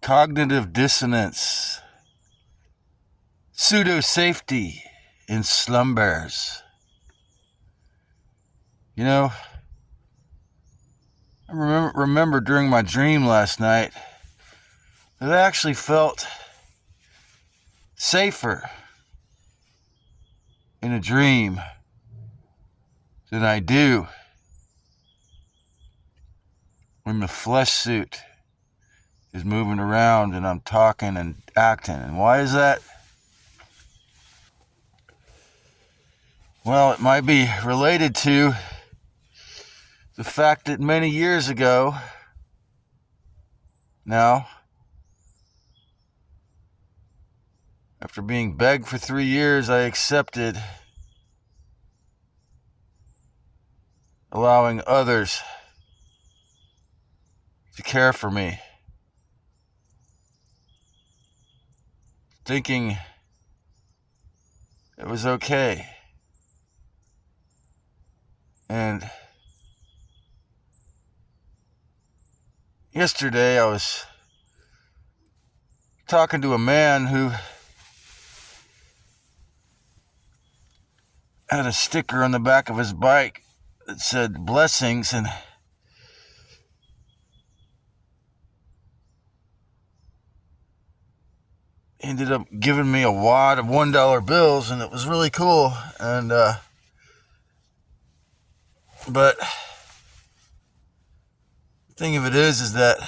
Cognitive dissonance, pseudo-safety in slumbers. You know, I remember during my dream last night that I actually felt safer in a dream than I do when the flesh suit is moving around and I'm talking and acting. And why is that? Well, it might be related to the fact that many years ago now, after being begged for 3 years, I accepted allowing others to care for me, thinking it was okay. And yesterday I was talking to a man who had a sticker on the back of his bike that said blessings, and he ended up giving me a wad of $1 bills, and it was really cool. And but the thing of it is that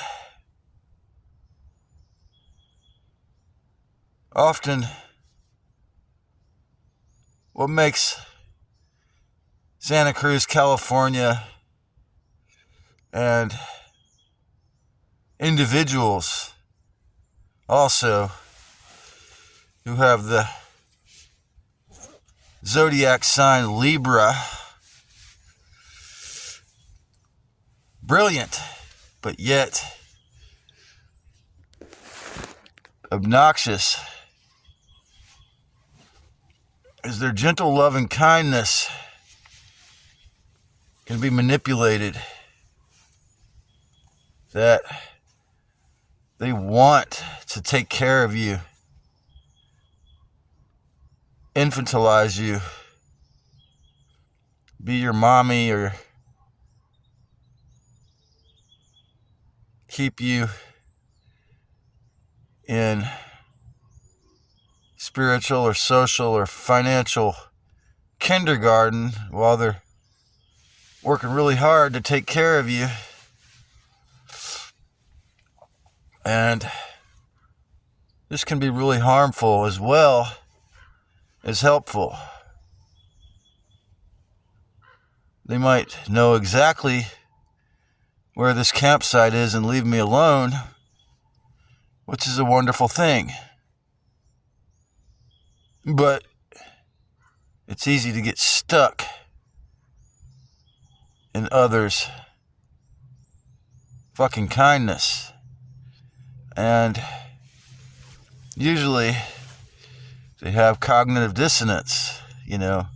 often what makes Santa Cruz, California, and individuals also who have the zodiac sign Libra brilliant, but yet obnoxious, is their gentle love and kindness can be manipulated. That they want to take care of you, infantilize you, be your mommy, or keep you in spiritual or social or financial kindergarten while they're working really hard to take care of you. And this can be really harmful as well as helpful. They might know exactly where this campsite is and leave me alone, which is a wonderful thing. But it's easy to get stuck in others' fucking kindness. And usually they have cognitive dissonance, you know.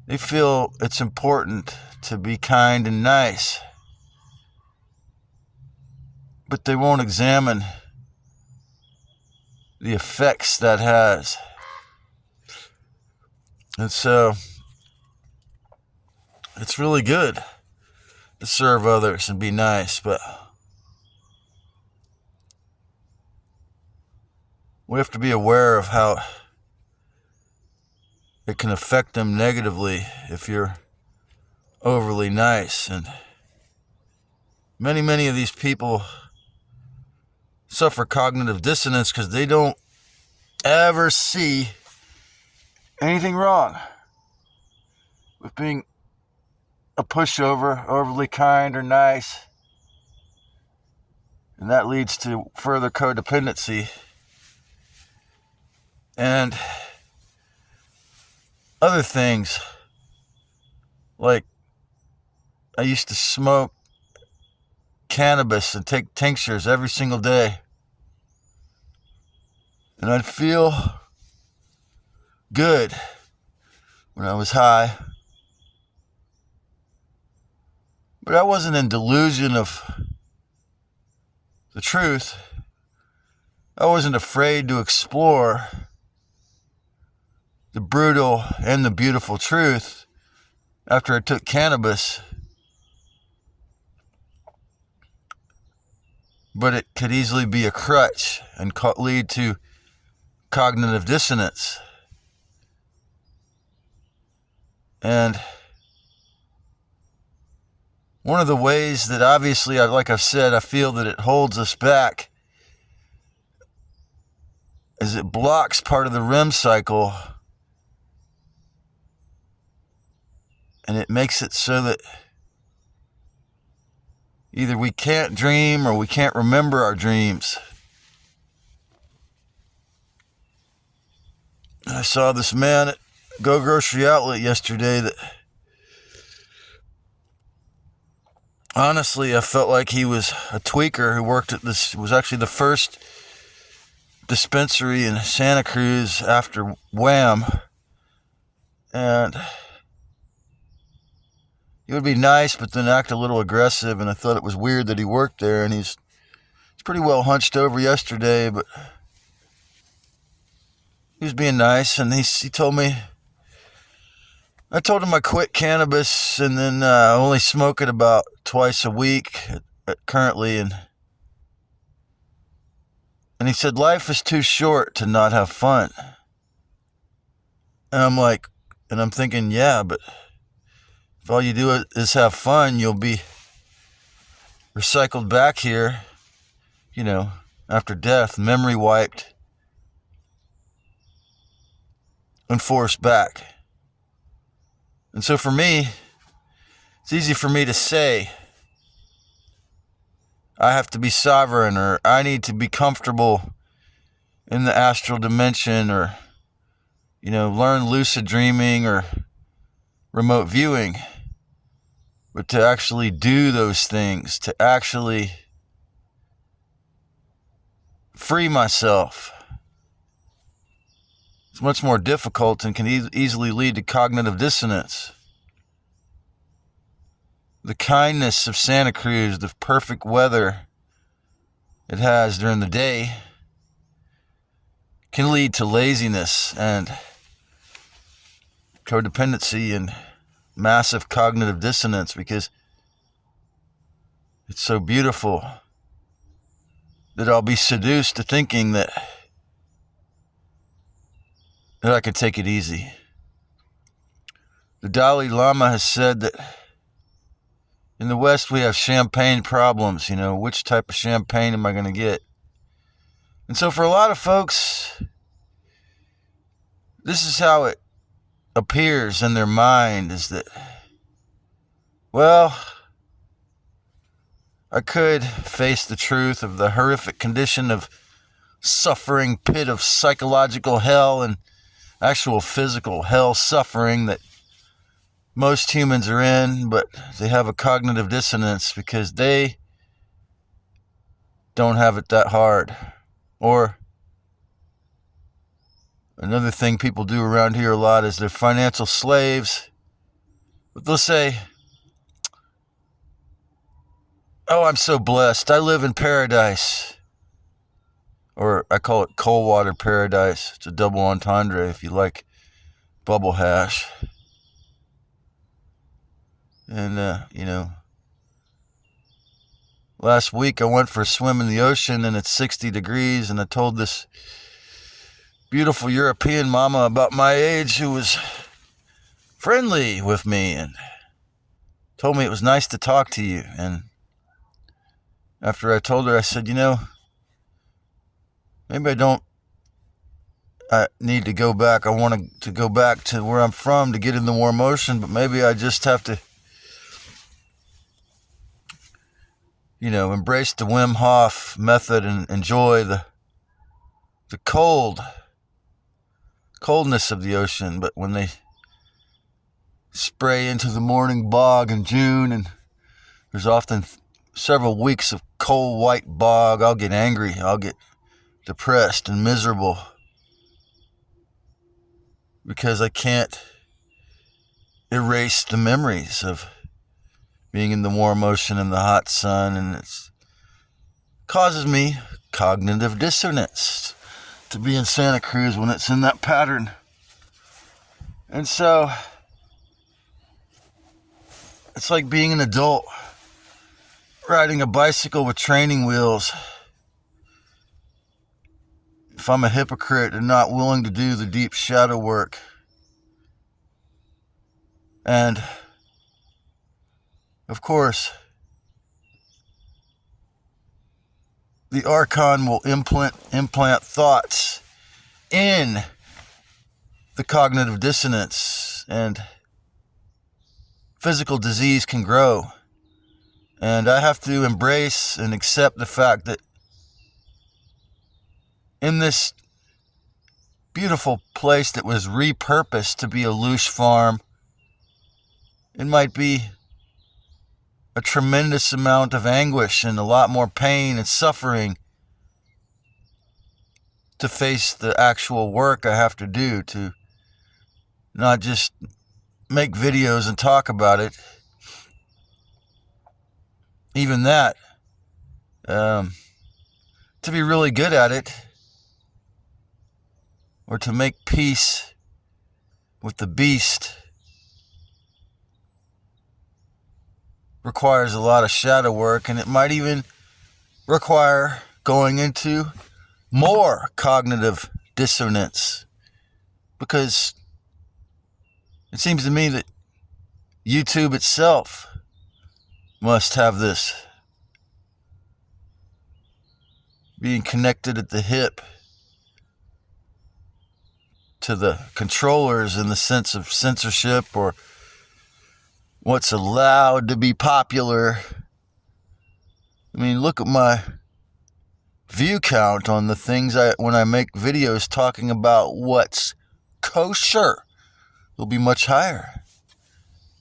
They feel it's important to be kind and nice, but they won't examine the effects that has. And so it's really good to serve others and be nice, but we have to be aware of how it can affect them negatively if you're overly nice. And many of these people suffer cognitive dissonance because they don't ever see anything wrong with being a pushover, overly kind or nice. And that leads to further codependency and other things. Like, I used to smoke cannabis and take tinctures every single day, and I'd feel good when I was high. But I wasn't in delusion of the truth, I wasn't afraid to explore the brutal and the beautiful truth after I took cannabis. But it could easily be a crutch and lead to cognitive dissonance. And one of the ways that obviously, like I've said, I feel that it holds us back is it blocks part of the REM cycle, and it makes it so that either we can't dream or we can't remember our dreams. I saw this man at Go Grocery Outlet yesterday that honestly I felt like he was a tweaker who worked at this. It was actually the first dispensary in Santa Cruz after Wham. And he would be nice but then act a little aggressive, and I thought it was weird that he worked there. And he's pretty well hunched over yesterday, but he was being nice. And he told me, I told him I quit cannabis and then only smoke it about twice a week currently. And he said, life is too short to not have fun. And I'm thinking, yeah, but if all you do is have fun, you'll be recycled back here, after death, memory wiped, and forced back. And so for me, it's easy for me to say, I have to be sovereign, or I need to be comfortable in the astral dimension, or, learn lucid dreaming or remote viewing. But to actually do those things, to actually free myself, it's much more difficult and can easily lead to cognitive dissonance. The kindness of Santa Cruz, the perfect weather it has during the day, can lead to laziness and codependency and massive cognitive dissonance, because it's so beautiful that I'll be seduced to thinking that I can take it easy. The Dalai Lama has said that in the West we have champagne problems. Which type of champagne am I going to get? And so for a lot of folks, this is how it appears in their mind, is that, well, I could face the truth of the horrific condition of suffering pit of psychological hell and actual physical hell suffering that most humans are in, but they have a cognitive dissonance because they don't have it that hard. Or another thing people do around here a lot is they're financial slaves. But they'll say, oh, I'm so blessed. I live in paradise. Or I call it Coldwater Paradise. It's a double entendre if you like bubble hash. And, last week I went for a swim in the ocean and it's 60 degrees, and I told this beautiful European mama about my age who was friendly with me and told me it was nice to talk to you. And after I told her, I said, maybe I need to go back. I want to go back to where I'm from to get in the warm ocean, but maybe I just have to, embrace the Wim Hof method and enjoy the coldness of the ocean. But when they spray into the morning bog in June, and there's often several weeks of cold white bog, I'll get angry. I'll get depressed and miserable because I can't erase the memories of being in the warm ocean and the hot sun, and it's causes me cognitive dissonance to be in Santa Cruz when it's in that pattern. And so it's like being an adult riding a bicycle with training wheels. If I'm a hypocrite and not willing to do the deep shadow work, and of course the Archon will implant thoughts in the cognitive dissonance, and physical disease can grow. And I have to embrace and accept the fact that in this beautiful place that was repurposed to be a loosh farm, it might be a tremendous amount of anguish and a lot more pain and suffering to face the actual work I have to do to not just make videos and talk about it. Even that, to be really good at it, or to make peace with the beast, requires a lot of shadow work, and it might even require going into more cognitive dissonance, because it seems to me that YouTube itself must have this being connected at the hip to the controllers in the sense of censorship or what's allowed to be popular. I mean, look at my view count on the things when I make videos talking about what's kosher, will be much higher.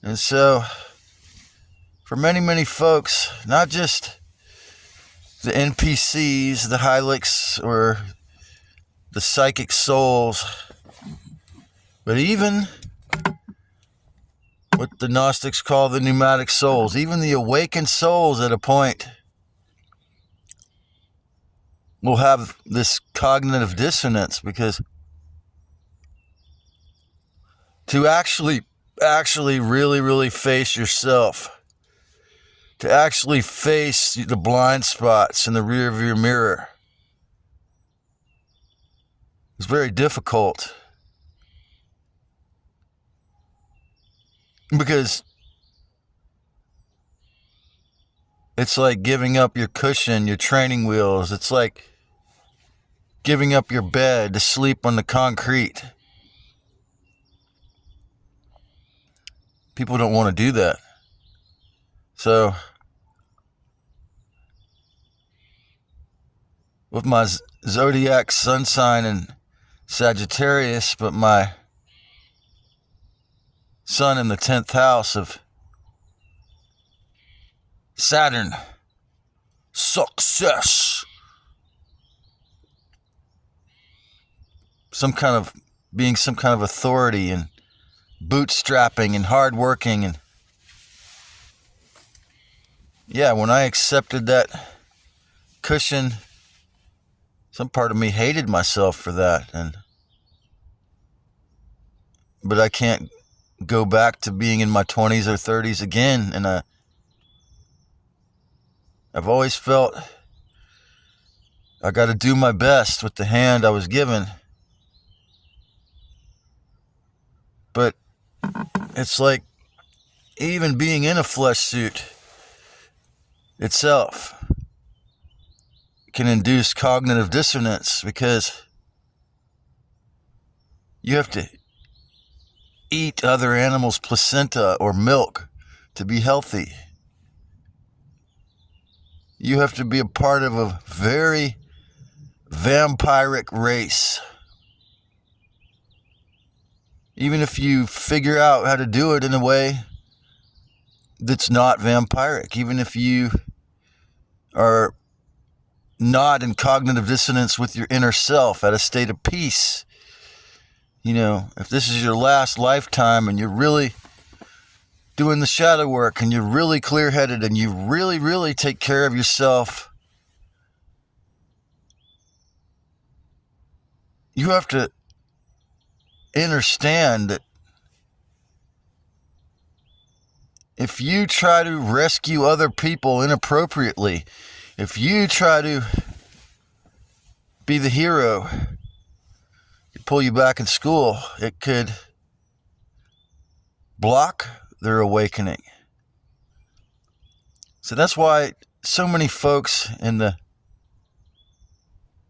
And so for many, many folks, not just the NPCs, the Hylics, or the psychic souls, but even what the Gnostics call the pneumatic souls, even the awakened souls at a point will have this cognitive dissonance, because to actually really face yourself, to actually face the blind spots in the rear view mirror, is very difficult. Because it's like giving up your cushion, your training wheels. It's like giving up your bed to sleep on the concrete. People don't want to do that. So with my zodiac sun sign in Sagittarius, but my sun in the 10th house of Saturn, success, some kind of authority and bootstrapping and hardworking. And yeah, when I accepted that cushion, some part of me hated myself for that. But I can't go back to being in my 20s or 30s again. And I've always felt I got to do my best with the hand I was given. But it's like even being in a flesh suit itself can induce cognitive dissonance, because you have to eat other animals' placenta or milk to be healthy. You have to be a part of a very vampiric race. Even if you figure out how to do it in a way that's not vampiric, even if you are not in cognitive dissonance with your inner self, at a state of peace. You know, if this is your last lifetime and you're really doing the shadow work and you're really clear-headed and you really take care of yourself you have to understand that if you try to rescue other people inappropriately, if you try to be the hero, pull you back in school, it could block their awakening. So that's why so many folks in the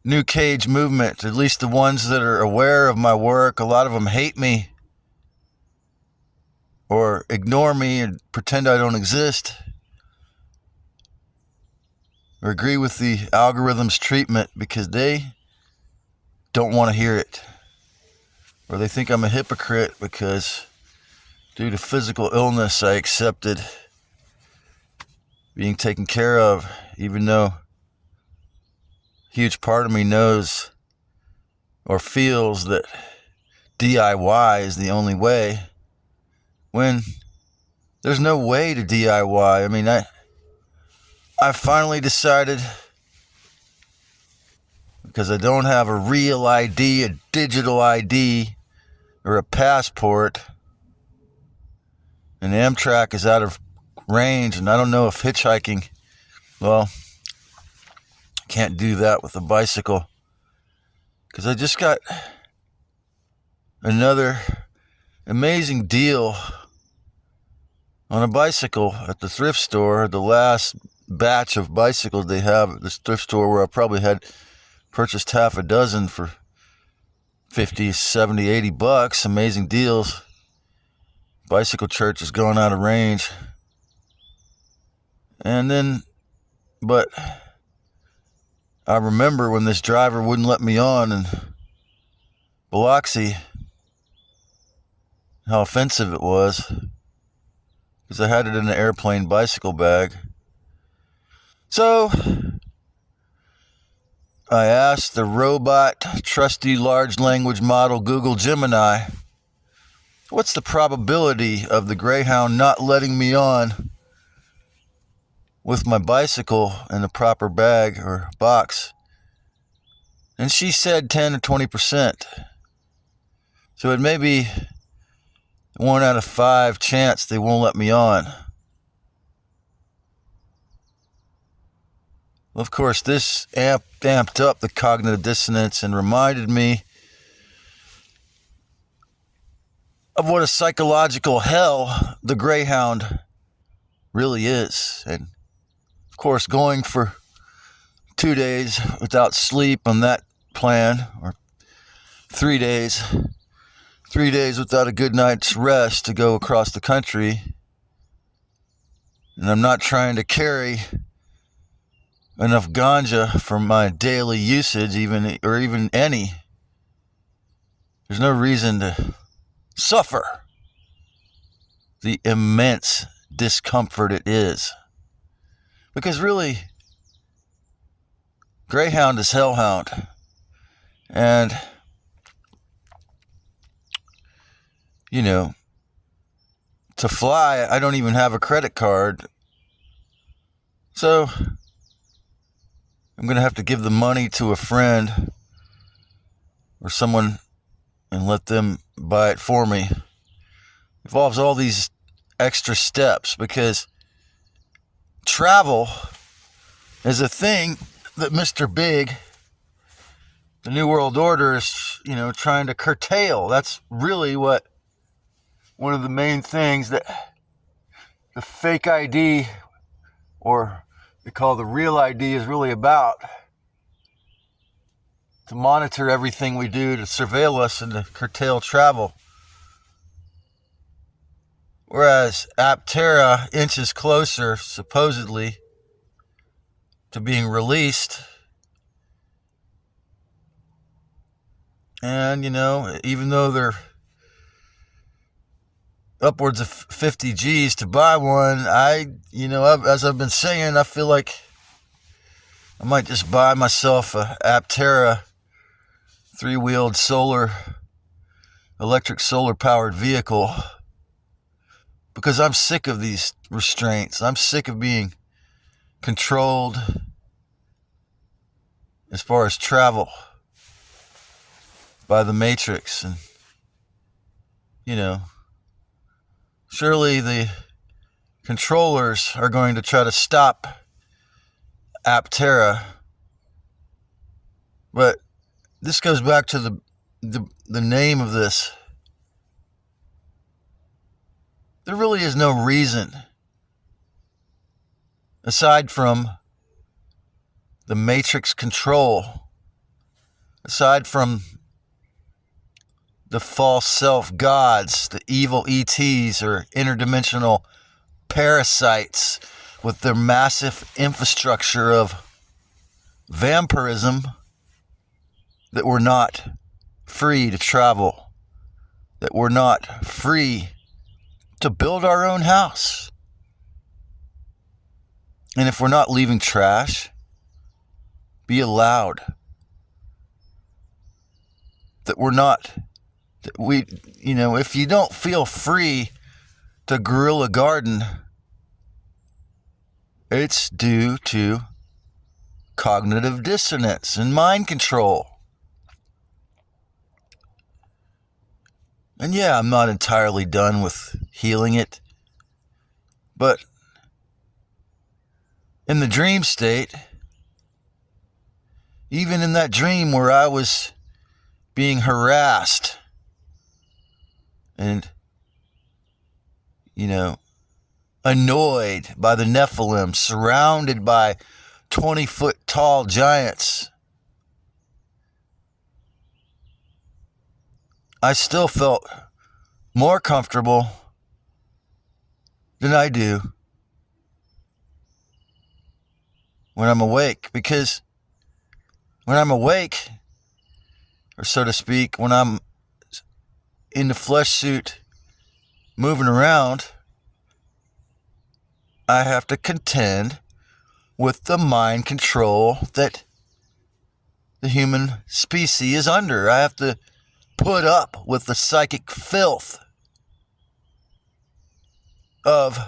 New Cage movement, at least the ones that are aware of my work, a lot of them hate me or ignore me and pretend I don't exist, or agree with the algorithm's treatment because they don't want to hear it, or they think I'm a hypocrite because due to physical illness I accepted being taken care of, even though a huge part of me knows or feels that DIY is the only way, when there's no way to DIY. I mean, I finally decided, because I don't have a real ID, a digital ID, or a passport, and Amtrak is out of range, and I don't know if hitchhiking, well, can't do that with a bicycle, because I just got another amazing deal on a bicycle at the thrift store, the last batch of bicycles they have at this thrift store, where I probably had purchased half a dozen for 50, 70, 80 bucks. Amazing deals. Bicycle Church is going out of range. And then, but I remember when this driver wouldn't let me on in Biloxi, how offensive it was, because I had it in an airplane bicycle bag. So I asked the robot, trusty large language model Google Gemini, what's the probability of the Greyhound not letting me on with my bicycle in the proper bag or box? And she said 10 or 20%. So it may be 1 out of 5 chance they won't let me on. Well, of course, this amped up the cognitive dissonance and reminded me of what a psychological hell the Greyhound really is. And of course, going for 2 days without sleep on that plan, or 3 days without a good night's rest to go across the country. And I'm not trying to carry enough ganja for my daily usage, even any. There's no reason to suffer the immense discomfort it is. Because really, Greyhound is hellhound. And, you know, to fly, I don't even have a credit card. So I'm going to have to give the money to a friend or someone and let them buy it for me. It involves all these extra steps, because travel is a thing that Mr. Big, the New World Order, is, trying to curtail. That's really what one of the main things that the fake ID, or they call the real ID, is really about. To monitor everything we do, to surveil us, and to curtail travel. Whereas Aptera inches closer, supposedly, to being released. And, even though they're upwards of 50 G's to buy one, as I've been saying, I feel like I might just buy myself a Aptera 3-wheeled electric solar powered vehicle, because I'm sick of these restraints. I'm sick of being controlled as far as travel. by the Matrix. And, surely the controllers are going to try to stop Aptera. But this goes back to the name of this. There really is no reason, aside from the Matrix control, aside from the false self gods, the evil ETs or interdimensional parasites with their massive infrastructure of vampirism, that we're not free to travel, that we're not free to build our own house. And if we're not leaving trash, be allowed. That we're not, that we, if you don't feel free to guerrilla garden, it's due to cognitive dissonance and mind control. And yeah, I'm not entirely done with healing it, but in the dream state, even in that dream where I was being harassed and, annoyed by the Nephilim, surrounded by 20-foot tall giants, I still felt more comfortable than I do when I'm awake. Because when I'm awake, or so to speak, when I'm in the flesh suit moving around, I have to contend with the mind control that the human species is under. I have to put up with the psychic filth of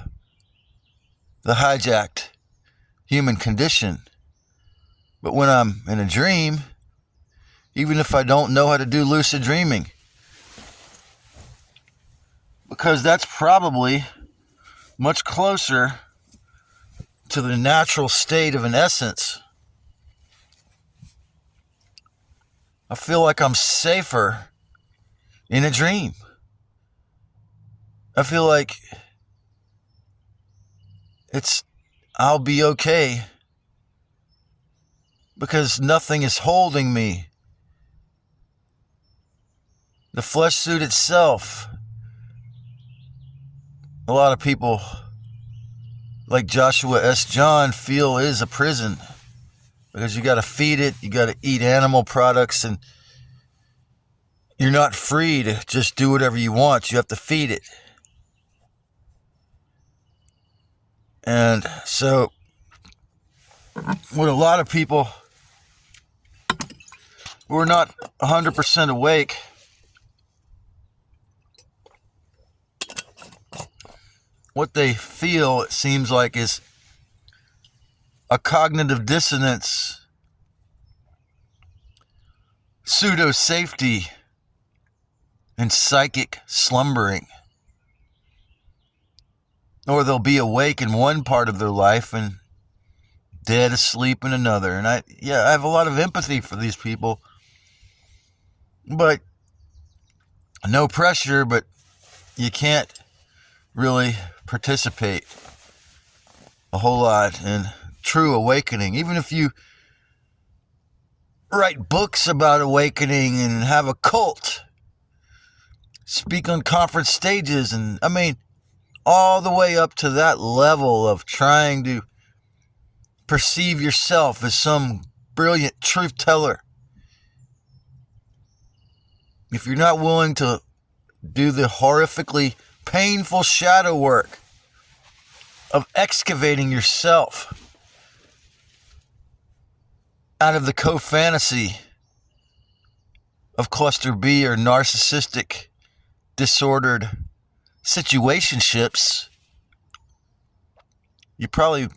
the hijacked human condition. But when I'm in a dream, even if I don't know how to do lucid dreaming, because that's probably much closer to the natural state of an essence, I feel like I'm safer in a dream. I feel like I'll be okay because nothing is holding me. The flesh suit itself, a lot of people like Joshua S. John feel is a prison, because you got to feed it, you got to eat animal products, and you're not free to just do whatever you want. You have to feed it. And so, with a lot of people who are not 100% awake, what they feel, it seems like, is a cognitive dissonance, pseudo-safety, and psychic slumbering. Or they'll be awake in one part of their life and dead asleep in another. And I have a lot of empathy for these people. But no pressure, but you can't really participate a whole lot in true awakening. Even if you write books about awakening and have a cult, speak on conference stages, and all the way up to that level of trying to perceive yourself as some brilliant truth teller. If you're not willing to do the horrifically painful shadow work of excavating yourself out of the co-fantasy of cluster B or narcissistic, disordered situationships, you probably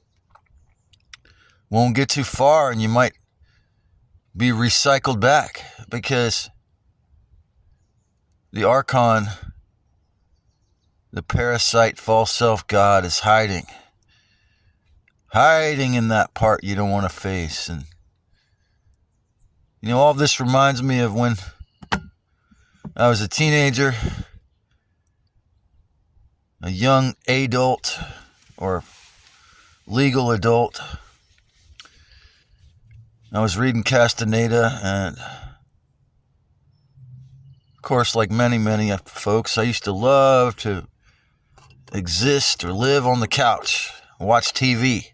won't get too far, and you might be recycled back, because the Archon, the parasite false self-God, is hiding in that part you don't want to face. And all of this reminds me of when I was a teenager, a young adult or legal adult. I was reading Castaneda, and of course, like many folks, I used to love to exist or live on the couch, watch TV.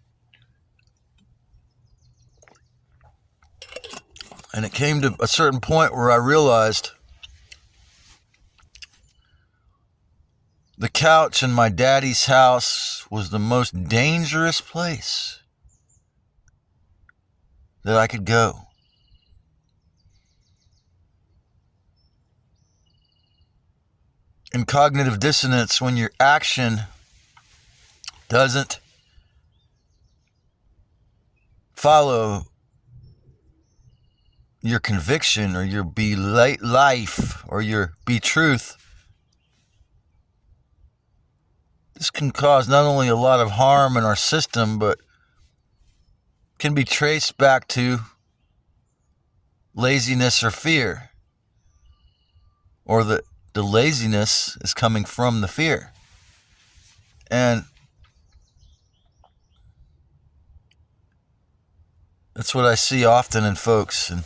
And it came to a certain point where I realized the couch in my daddy's house was the most dangerous place that I could go. In cognitive dissonance, when your action doesn't follow your conviction or your be life or your be truth, this can cause not only a lot of harm in our system, but can be traced back to laziness or fear, or the laziness is coming from the fear. And that's what I see often in folks. And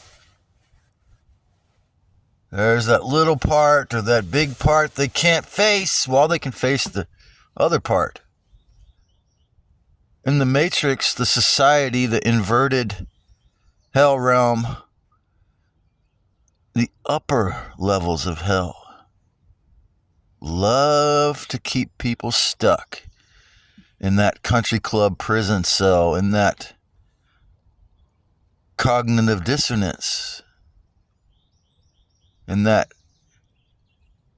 there's that little part or that big part they can't face while they can face the other part. In the Matrix, the society, the inverted hell realm, the upper levels of hell love to keep people stuck in that country club prison cell, in that cognitive dissonance, in that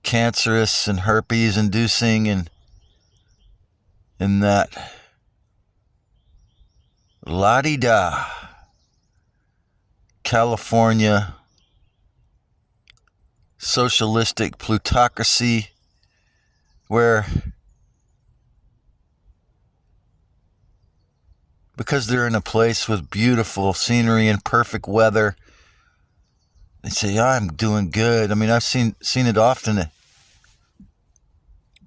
cancerous and herpes inducing, and in that la-di-da California socialistic plutocracy, where because they're in a place with beautiful scenery and perfect weather, they say, I'm doing good. I mean, I've seen it often.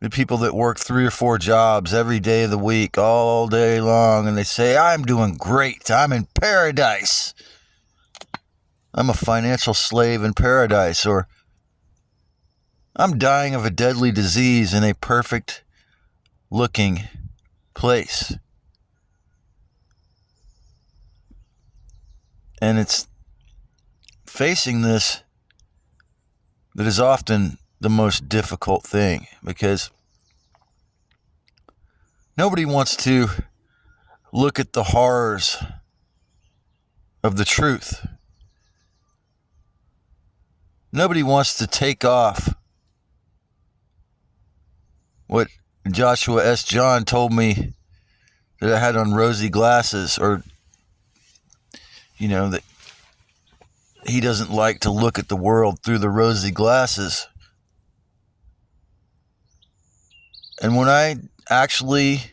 The people that work 3 or 4 jobs every day of the week, all day long, and they say, I'm doing great. I'm in paradise. I'm a financial slave in paradise. Or I'm dying of a deadly disease in a perfect looking place. And it's facing this that is often the most difficult thing, because nobody wants to look at the horrors of the truth. Nobody wants to take off what Joshua S. John told me that I had on rosy glasses, or that he doesn't like to look at the world through the rosy glasses. And when I actually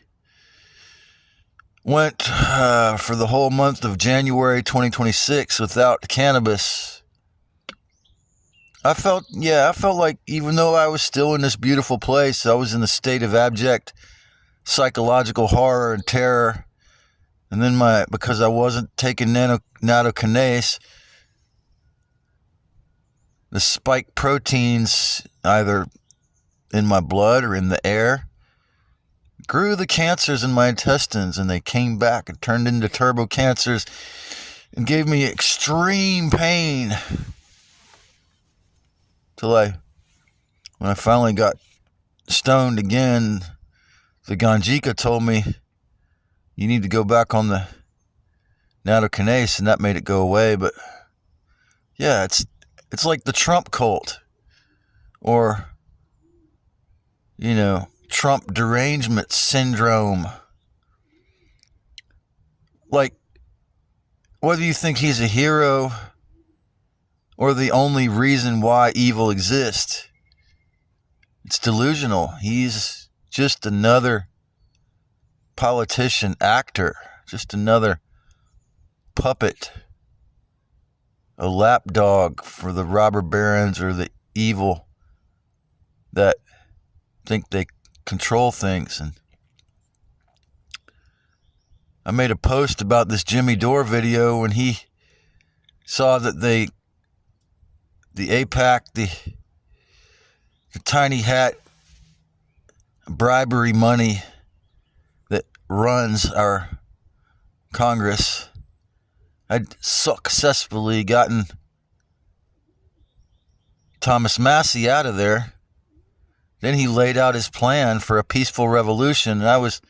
went for the whole month of January 2026 without cannabis, I felt like even though I was still in this beautiful place, I was in a state of abject psychological horror and terror. And then because I wasn't taking nattokinase, the spike proteins, either in my blood or in the air, grew the cancers in my intestines, and they came back and turned into turbo cancers and gave me extreme pain till when I finally got stoned again, the Ganjika told me, you need to go back on the nattokinase, and that made it go away. But yeah, it's like the Trump cult, or Trump derangement syndrome. Like, whether you think he's a hero or the only reason why evil exists, It's delusional. He's just another politician, actor, just another puppet, a lapdog for the robber barons or the evil that think they control things. And I made a post about this Jimmy Dore video when he saw that the AIPAC, the tiny hat bribery money that runs our Congress had successfully gotten Thomas Massie out of there. Then he laid out his plan for a peaceful revolution, and I was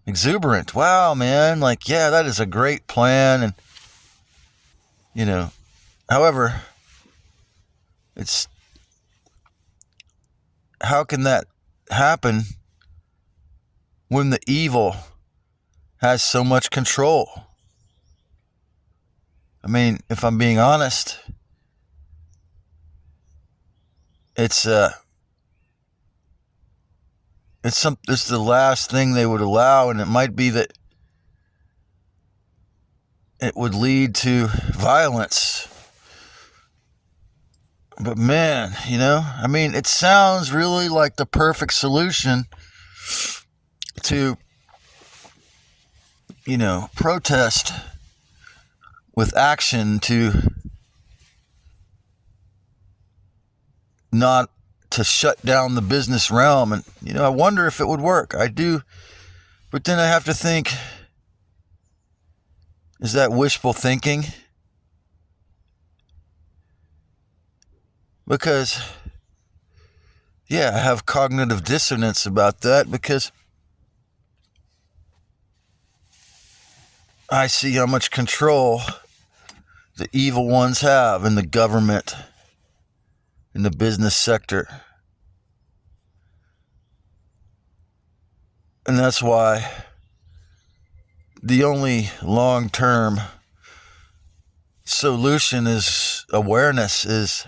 exuberant. Wow, man, like, yeah, that is a great plan. And, you know, however, it's, how can that happen when the evil has so much control? I mean, if I'm being honest, it's the last thing they would allow, and it might be that it would lead to violence. But man, you know, I mean, it sounds really like the perfect solution to, you know, protest with action, to not to shut down the business realm. And, you know, I wonder if it would work. I do. But then I have to think, is that wishful thinking? Because, yeah, I have cognitive dissonance about that, because I see how much control the evil ones have in the government, in the business sector. And that's why the only long-term solution is awareness, is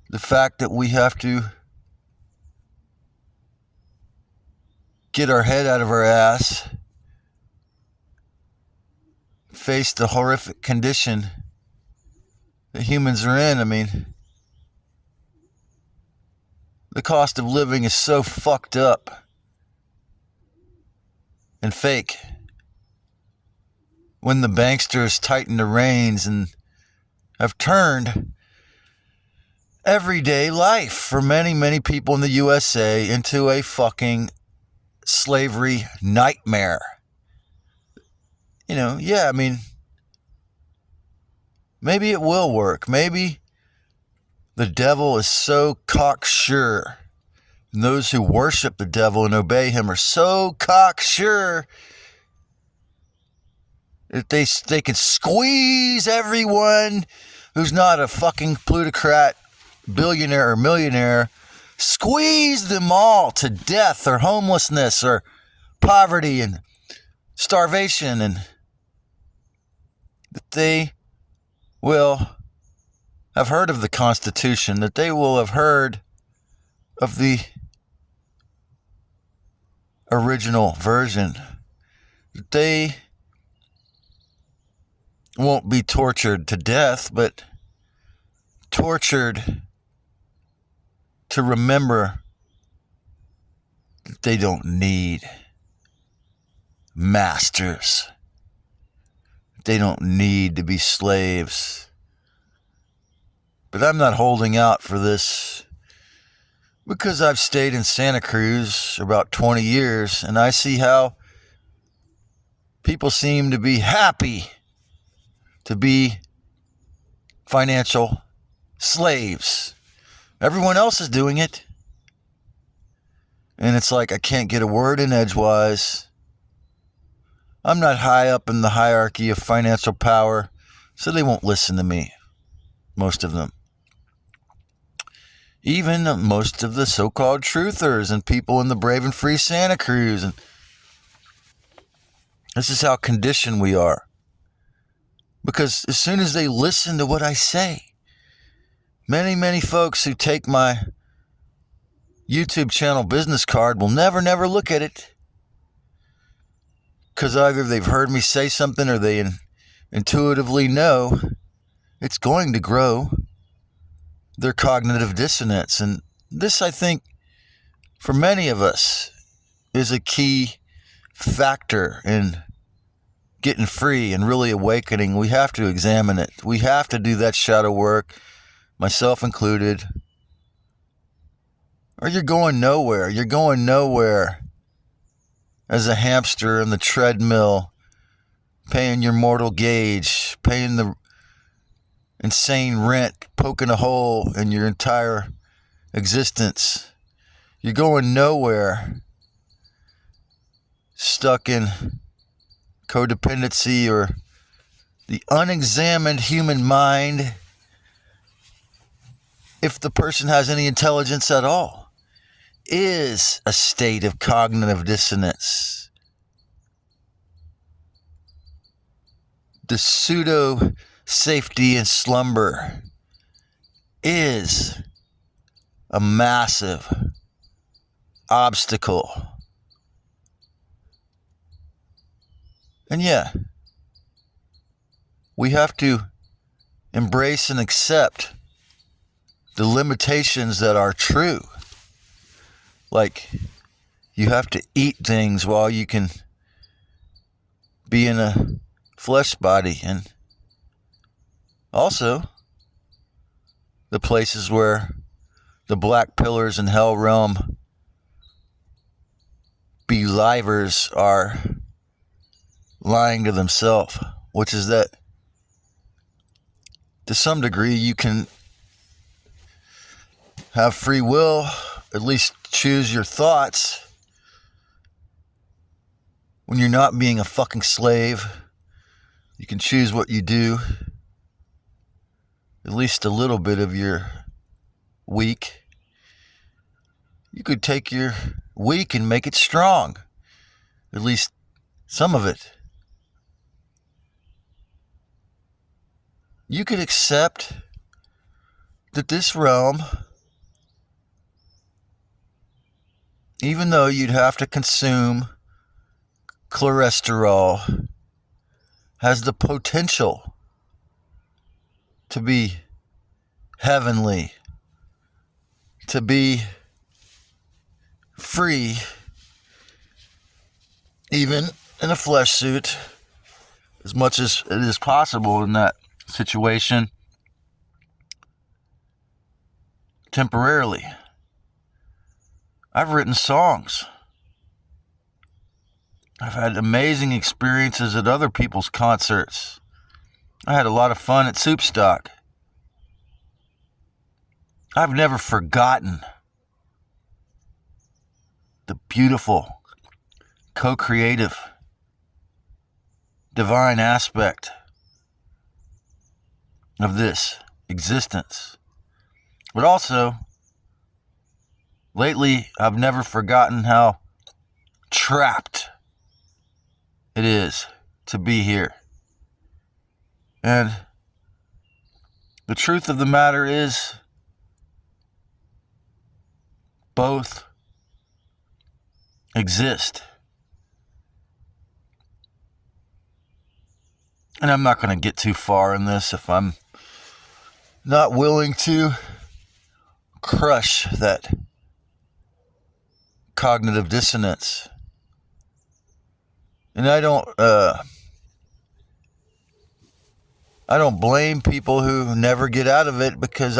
the fact that we have to get our head out of our ass, face the horrific condition that humans are in. I mean, the cost of living is so fucked up and fake. When the banksters tighten the reins and have turned everyday life for many, many people in the USA into a fucking slavery nightmare. You know, yeah, I mean, maybe it will work. Maybe the devil is so cocksure, and those who worship the devil and obey him are so cocksure that they could squeeze everyone who's not a fucking plutocrat, billionaire or millionaire, squeeze them all to death or homelessness or poverty and starvation, and that they will have heard of the Constitution, that they will have heard of the original version, that they won't be tortured to death, but tortured to remember that they don't need masters. They don't need to be slaves. But I'm not holding out for this, because I've stayed in Santa Cruz about 20 years, and I see how people seem to be happy to be financial slaves. Everyone else is doing it. And it's like, I can't get a word in edgewise. I'm not high up in the hierarchy of financial power, so they won't listen to me. Most of them. Even most of the so-called truthers and people in the Brave and Free Santa Cruz. And this is how conditioned we are. Because as soon as they listen to what I say, Many, many folks who take my YouTube channel business card will never look at it. Because either they've heard me say something or they intuitively know it's going to grow their cognitive dissonance. And this, I think, for many of us, is a key factor in getting free and really awakening. We have to examine it. We have to do that shadow work, myself included. Or you're going nowhere. You're going nowhere as a hamster in the treadmill, paying your mortal gauge, paying the insane rent, poking a hole in your entire existence. You're going nowhere, stuck in codependency or the unexamined human mind, if the person has any intelligence at all, is a state of cognitive dissonance. The pseudo-safety and slumber is a massive obstacle. And yeah, we have to embrace and accept the limitations that are true. Like, you have to eat things while you can be in a flesh body. And also, the places where the black pillars and hell realm belivers are lying to themselves, which is that to some degree you can have free will, at least choose your thoughts when you're not being a fucking slave. You can choose what you do at least a little bit of your week. You could take your weak and make it strong, at least some of it. You could accept that this realm, even though you'd have to consume cholesterol, has the potential to be heavenly, to be free, even in a flesh suit, as much as it is possible in that situation, temporarily. I've written songs. I've had amazing experiences at other people's concerts. I had a lot of fun at Soup Stock. I've never forgotten the beautiful, co-creative, divine aspect of this existence. But also, lately, I've never forgotten how trapped it is to be here. And the truth of the matter is, both exist. And I'm not going to get too far in this if I'm not willing to crush that cognitive dissonance. And I don't blame people who never get out of it, because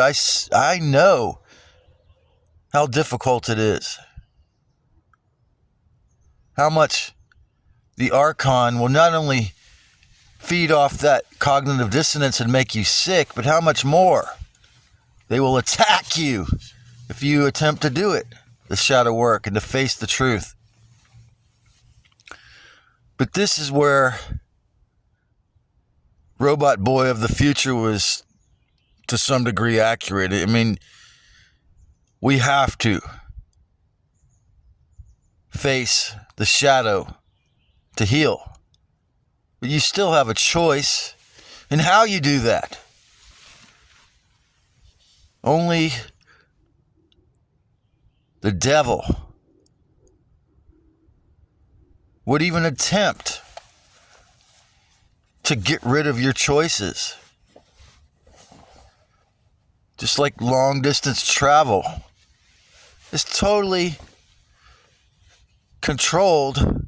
I know how difficult it is. How much the Archon will not only feed off that cognitive dissonance and make you sick, but how much more they will attack you if you attempt to do it, the shadow work, and to face the truth. But this is where Robot Boy of the Future was to some degree accurate. I mean, we have to face the shadow to heal. But you still have a choice in how you do that. Only the devil would even attempt to get rid of your choices. Just like long distance travel is totally controlled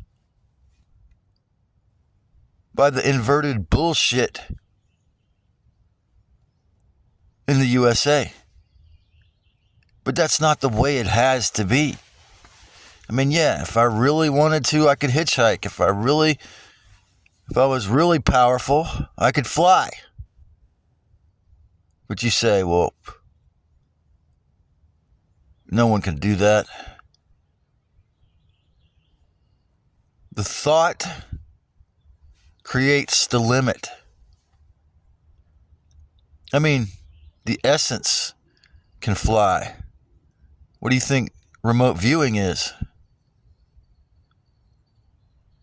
by the inverted bullshit in the USA. But that's not the way it has to be. I mean, yeah, if I really wanted to, I could hitchhike. If I was really powerful, I could fly. But you say, well, no one can do that. The thought creates the limit. I mean, the essence can fly. What do you think remote viewing is?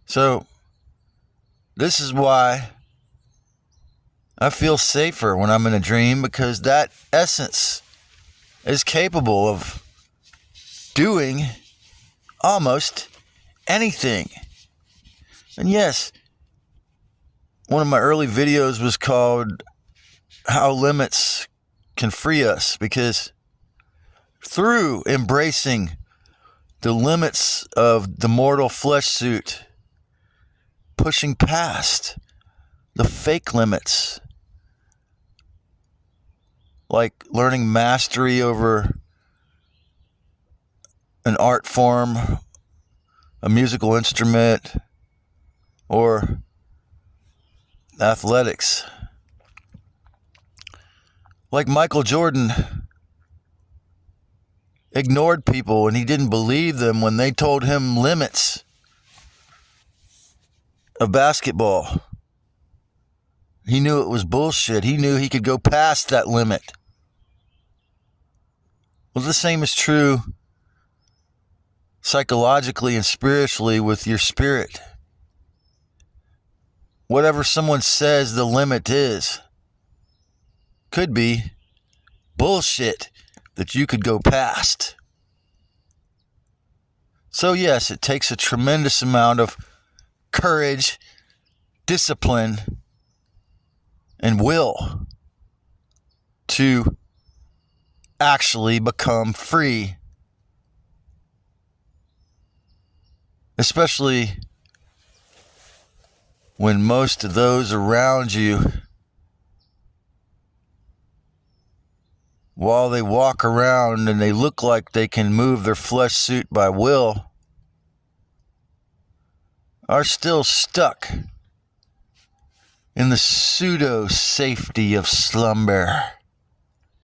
So, this is why I feel safer when I'm in a dream, because that essence is capable of doing almost anything. And yes, one of my early videos was called How Limits Can Free Us, because through embracing the limits of the mortal flesh suit, pushing past the fake limits, like learning mastery over an art form, a musical instrument, or athletics. Like Michael Jordan ignored people and he didn't believe them when they told him limits of basketball. He knew it was bullshit. He knew he could go past that limit. Well, the same is true psychologically and spiritually with your spirit. Whatever someone says the limit is, could be bullshit that you could go past. So yes, it takes a tremendous amount of courage, discipline, and will to actually become free. Especially when most of those around you, while they walk around and they look like they can move their flesh suit by will, are still stuck in the pseudo-safety of slumber.